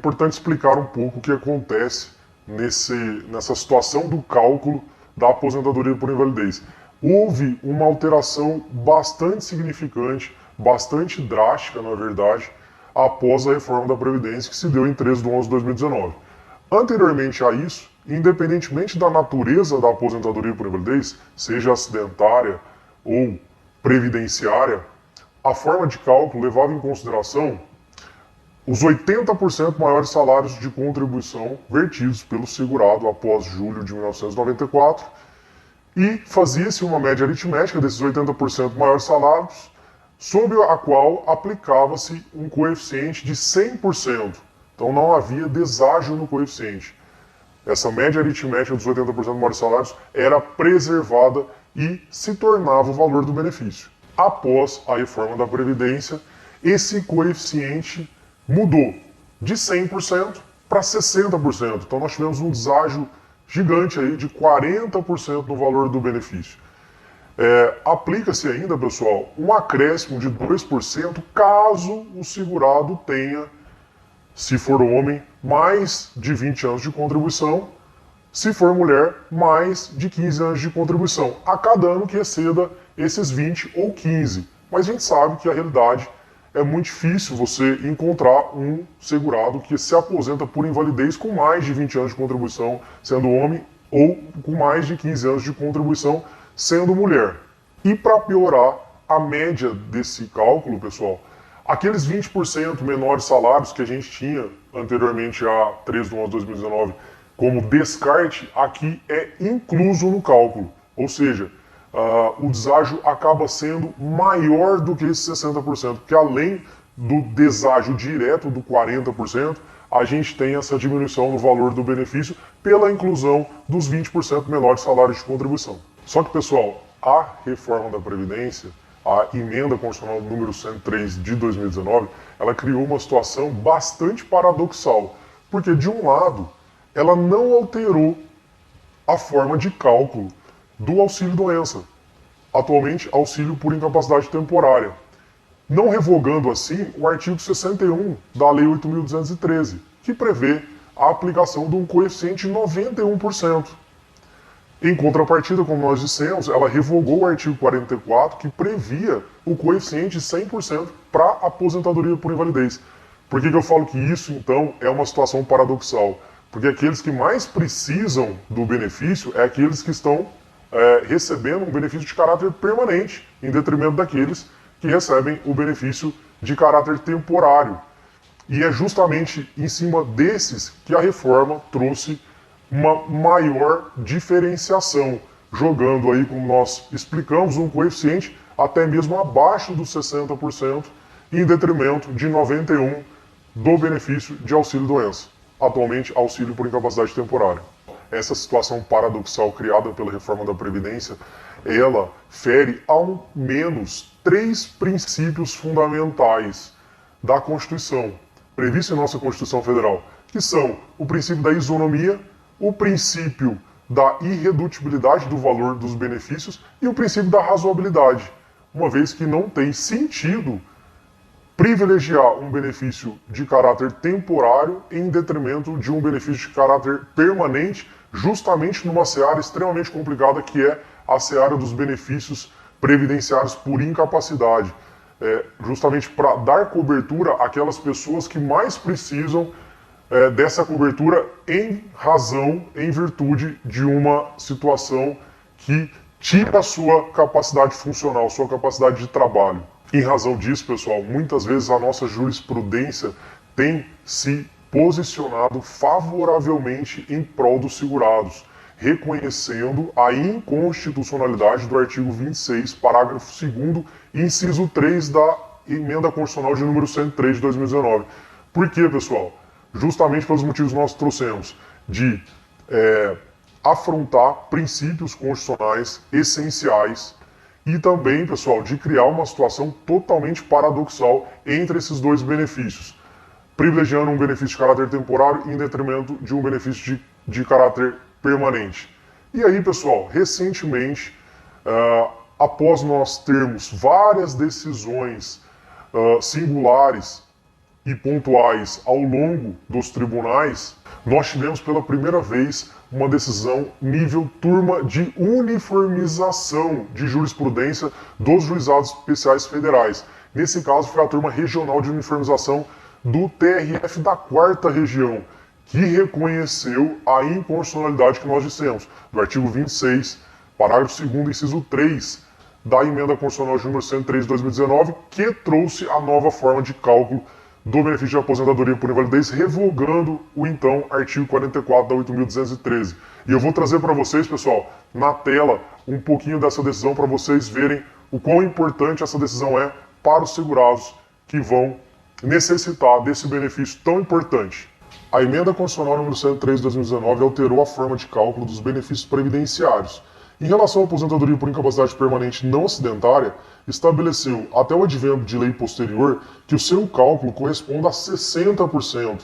importante explicar um pouco o que acontece nessa situação do cálculo da aposentadoria por invalidez. Houve uma alteração bastante significante, bastante drástica, na verdade, após a reforma da Previdência que se deu em 13/11/2019. Anteriormente a isso, independentemente da natureza da aposentadoria por invalidez, seja acidentária ou previdenciária, a forma de cálculo levava em consideração os 80% maiores salários de contribuição vertidos pelo segurado após julho de 1994 e fazia-se uma média aritmética desses 80% maiores salários, sob a qual aplicava-se um coeficiente de 100%. Então não havia deságio no coeficiente. Essa média aritmética dos 80% maiores salários era preservada e se tornava o valor do benefício. Após a reforma da Previdência, esse coeficiente mudou de 100% para 60%. Então nós tivemos um deságio gigante aí de 40% no valor do benefício. Aplica-se ainda, pessoal, um acréscimo de 2% caso o segurado tenha, se for homem, mais de 20 anos de contribuição, se for mulher, mais de 15 anos de contribuição, a cada ano que exceda esses 20 ou 15. Mas a gente sabe que a realidade é muito difícil você encontrar um segurado que se aposenta por invalidez com mais de 20 anos de contribuição, sendo homem, ou com mais de 15 anos de contribuição, sendo mulher. E para piorar a média desse cálculo, pessoal, aqueles 20% menores salários que a gente tinha anteriormente a 13/11/2019 como descarte, aqui é incluso no cálculo. Ou seja, o deságio acaba sendo maior do que esse 60%, porque além do deságio direto do 40%, a gente tem essa diminuição no valor do benefício pela inclusão dos 20% menores salários de contribuição. Só que, pessoal, a reforma da Previdência, a emenda constitucional número 103 de 2019, ela criou uma situação bastante paradoxal, porque de um lado, ela não alterou a forma de cálculo do auxílio-doença, atualmente auxílio por incapacidade temporária, não revogando assim o artigo 61 da Lei 8.213, que prevê a aplicação de um coeficiente de 91%. Em contrapartida, como nós dissemos, ela revogou o artigo 44, que previa o coeficiente de 100% para aposentadoria por invalidez. Por que eu falo que isso, então, é uma situação paradoxal? Porque aqueles que mais precisam do benefício é aqueles que estão recebendo um benefício de caráter permanente, em detrimento daqueles que recebem o benefício de caráter temporário. E é justamente em cima desses que a reforma trouxe uma maior diferenciação, jogando aí, como nós explicamos, um coeficiente até mesmo abaixo dos 60%, em detrimento de 91% do benefício de auxílio-doença, atualmente auxílio por incapacidade temporária. Essa situação paradoxal criada pela reforma da Previdência, ela fere ao menos 3 princípios fundamentais da Constituição, previstos em nossa Constituição Federal, que são o princípio da isonomia, o princípio da irredutibilidade do valor dos benefícios e o princípio da razoabilidade, uma vez que não tem sentido privilegiar um benefício de caráter temporário em detrimento de um benefício de caráter permanente, justamente numa seara extremamente complicada que é a seara dos benefícios previdenciários por incapacidade, justamente para dar cobertura àquelas pessoas que mais precisam dessa cobertura em razão, em virtude de uma situação que tira a sua capacidade funcional, sua capacidade de trabalho. Em razão disso, pessoal, muitas vezes a nossa jurisprudência tem se posicionado favoravelmente em prol dos segurados, reconhecendo a inconstitucionalidade do artigo 26, parágrafo 2º, inciso 3 da emenda constitucional de número 103 de 2019. Por quê, pessoal? Justamente pelos motivos que nós trouxemos, de afrontar princípios constitucionais essenciais e também, pessoal, de criar uma situação totalmente paradoxal entre esses dois benefícios, privilegiando um benefício de caráter temporário em detrimento de um benefício de caráter permanente. E aí, pessoal, recentemente, após nós termos várias decisões singulares e pontuais ao longo dos tribunais, nós tivemos pela primeira vez uma decisão nível turma de uniformização de jurisprudência dos juizados especiais federais. Nesse caso foi a turma regional de uniformização do TRF da 4ª Região, que reconheceu a inconstitucionalidade que nós dissemos, do artigo 26, parágrafo 2º, inciso 3, da emenda constitucional de número 103 de 2019, que trouxe a nova forma de cálculo do benefício de aposentadoria por invalidez, revogando o então artigo 44 da 8.213. E eu vou trazer para vocês, pessoal, na tela, um pouquinho dessa decisão para vocês verem o quão importante essa decisão é para os segurados que vão necessitar desse benefício tão importante. A emenda constitucional número 103 de 2019 alterou a forma de cálculo dos benefícios previdenciários. Em relação à aposentadoria por incapacidade permanente não acidentária, estabeleceu, até o advento de lei posterior, que o seu cálculo corresponda a 60%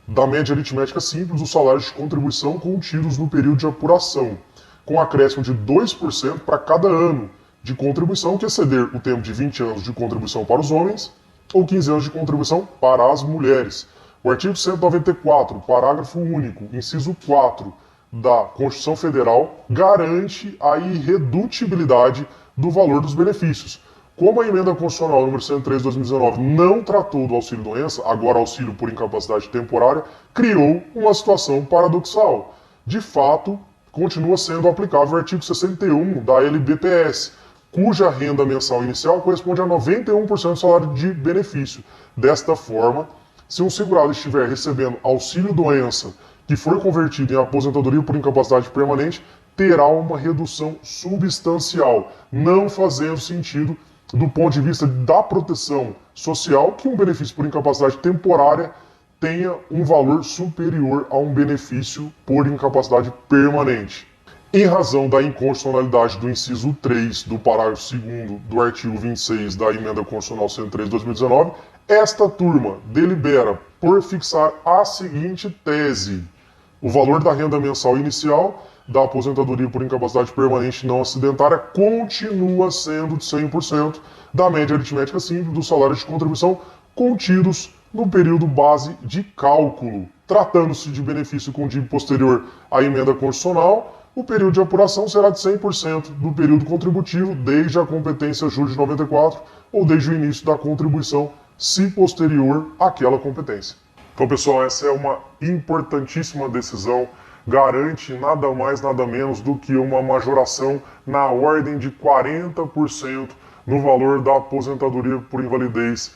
da média aritmética simples dos salários de contribuição contidos no período de apuração, com acréscimo de 2% para cada ano de contribuição que exceder o tempo de 20 anos de contribuição para os homens ou 15 anos de contribuição para as mulheres. O artigo 194, parágrafo único, inciso 4, da Constituição Federal garante a irredutibilidade do valor dos benefícios. Como a emenda constitucional número 103 de 2019 não tratou do auxílio-doença, agora auxílio por incapacidade temporária, criou uma situação paradoxal. De fato, continua sendo aplicável o artigo 61 da LBPS, cuja renda mensal inicial corresponde a 91% do salário de benefício. Desta forma, se um segurado estiver recebendo auxílio-doença que for convertido em aposentadoria por incapacidade permanente, terá uma redução substancial, não fazendo sentido do ponto de vista da proteção social que um benefício por incapacidade temporária tenha um valor superior a um benefício por incapacidade permanente. Em razão da inconstitucionalidade do inciso 3 do parágrafo 2º do artigo 26 da emenda constitucional 103 de 2019, esta turma delibera por fixar a seguinte tese: o valor da renda mensal inicial da aposentadoria por incapacidade permanente não acidentária continua sendo de 100% da média aritmética simples dos salários de contribuição contidos no período base de cálculo. Tratando-se de benefício com dívida posterior à emenda constitucional, o período de apuração será de 100% do período contributivo desde a competência júri de 94 ou desde o início da contribuição, se posterior àquela competência. Então, pessoal, essa é uma importantíssima decisão, garante nada mais, nada menos do que uma majoração na ordem de 40% no valor da aposentadoria por invalidez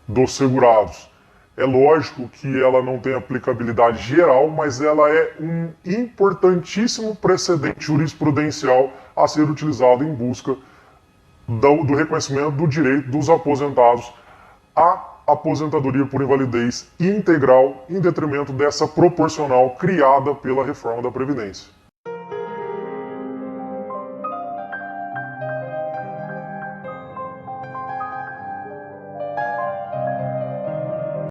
dos segurados. É lógico que ela não tem aplicabilidade geral, mas ela é um importantíssimo precedente jurisprudencial a ser utilizado em busca do reconhecimento do direito dos aposentados à aposentadoria por invalidez integral, em detrimento dessa proporcional criada pela reforma da Previdência.